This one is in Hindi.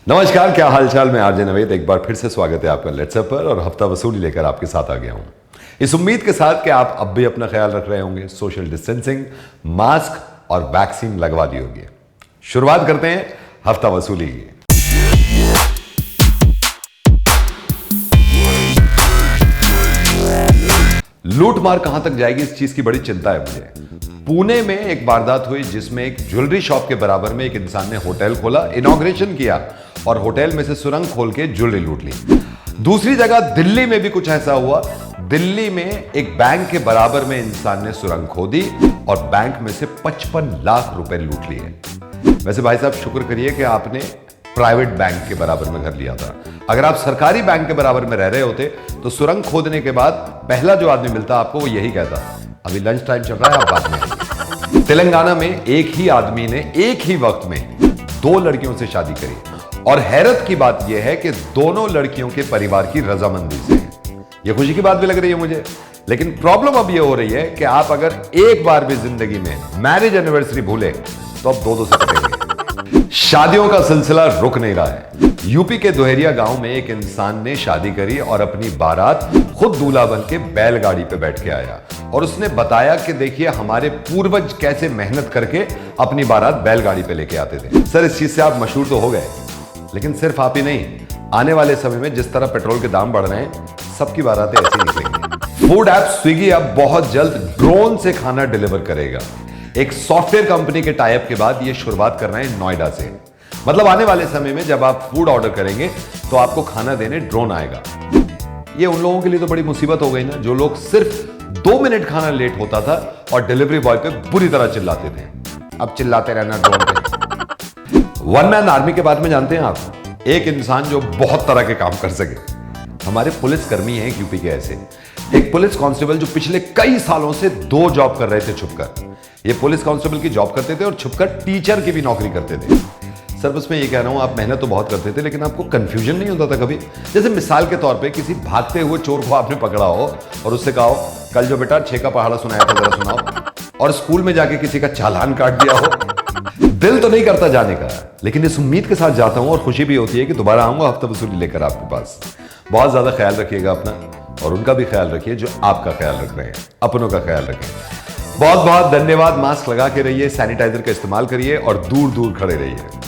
नमस्कार, क्या हालचाल। मैं आरजे नवेद, एक बार फिर से स्वागत है आपका लेट्स अप पर और हफ्ता वसूली लेकर आपके साथ आ गया हूं, इस उम्मीद के साथ कि आप अब भी अपना ख्याल रख रहे होंगे, सोशल डिस्टेंसिंग, मास्क और वैक्सीन लगवा दी होगी। शुरुआत करते हैं हफ्ता वसूली की। लूटमार कहां तक जाएगी, इस चीज की बड़ी चिंता है मुझे। पुणे में एक वारदात हुई जिसमें एक ज्वेलरी शॉप के बराबर में एक इंसान ने होटल खोला, इनॉग्रेशन किया और होटल में से सुरंग खोल के ज्वेलरी लूट ली। दूसरी जगह दिल्ली में भी कुछ ऐसा हुआ। दिल्ली में एक बैंक के बराबर में इंसान ने सुरंग खोदी और बैंक में से 55 लाख रुपए लूट लिए। वैसे भाई साहब, शुक्र करिए कि आपने प्राइवेट बैंक के बराबर में घर लिया था। अगर आप सरकारी बैंक के बराबर में रह रहे होते तो सुरंग खोदने के बाद पहला जो आदमी मिलता आपको वो यही कहता, अभी लंच टाइम चल रहा है, आप बाद में। तेलंगाना में एक ही आदमी ने एक ही वक्त में 2 लड़कियों से शादी करी और हैरत की बात यह है कि दोनों लड़कियों के परिवार की रजामंदी से। यह खुशी की बात भी लग रही है मुझे, लेकिन प्रॉब्लम अब यह हो रही है कि आप अगर एक बार भी जिंदगी में मैरिज एनिवर्सरी भूले तो अब 2-2 से कटेंगे। शादियों का सिलसिला रुक नहीं रहा है। यूपी के दोहरिया गांव में एक इंसान ने शादी करी और अपनी बारात खुद दूल्हा बन के बैलगाड़ी पे बैठ के आया और उसने बताया कि देखिए हमारे पूर्वज कैसे मेहनत करके अपनी बारात बैलगाड़ी पे लेके आते थे। सर, इस चीज से आप मशहूर तो हो गए, लेकिन सिर्फ आप ही नहीं, आने वाले समय में जिस तरह पेट्रोल के दाम बढ़ रहे हैं, सबकी बारातें ऐसी निकलेंगी। फूड ऐप स्विगी अब बहुत जल्द ड्रोन से खाना डिलीवर करेगा। एक सॉफ्टवेयर कंपनी के टाइप के बाद ये शुरुआत कर रहे हैं नोएडा से। मतलब आने वाले समय में जब आप फूड ऑर्डर करेंगे तो आपको खाना देने ड्रोन आएगा। ये उन लोगों के लिए तो बड़ी मुसीबत हो गई ना, जो लोग सिर्फ 2 मिनट खाना लेट होता था और डिलीवरी बॉय पे बुरी तरह चिल्लाते थे। अब चिल्लाते रहना ड्रोन पे। वन मैन आर्मी के बारे में जानते हैं आप? एक इंसान जो बहुत तरह के काम कर सके। हमारे पुलिस कर्मी हैं यूपी के ऐसे। एक पुलिस कांस्टेबल जो पिछले कई सालों से 2 जॉब कर रहे थे छुपकर। ये पुलिस कांस्टेबल की जॉब करते थे और छुपकर टीचर की भी नौकरी करते थे। सर, बस मैं ये कह रहा हूं, आप मेहनत तो बहुत करते थे, लेकिन आपको कंफ्यूजन नहीं होता था कभी? जैसे मिसाल के तौर पे किसी भागते हुए चोर को आपने पकड़ा हो और उससे कहा हो, कल जो बेटा 6 का पहाड़ा सुनाया था जरा सुनाओ, और स्कूल में जाके किसी का चालान काट दिया हो। दिल तो नहीं करता जाने का, लेकिन इस उम्मीद के साथ जाता हूं और खुशी भी होती है कि दोबारा आऊंगा हफ्ता वसूली लेकर आपके पास। बहुत ज्यादा ख्याल रखिएगा अपना, और उनका भी ख्याल रखिए जो आपका ख्याल रख रहे हैं। अपनों का ख्याल रखें। बहुत बहुत धन्यवाद। मास्क लगा के रहिए, सैनिटाइजर का इस्तेमाल करिए और दूर दूर खड़े रहिए।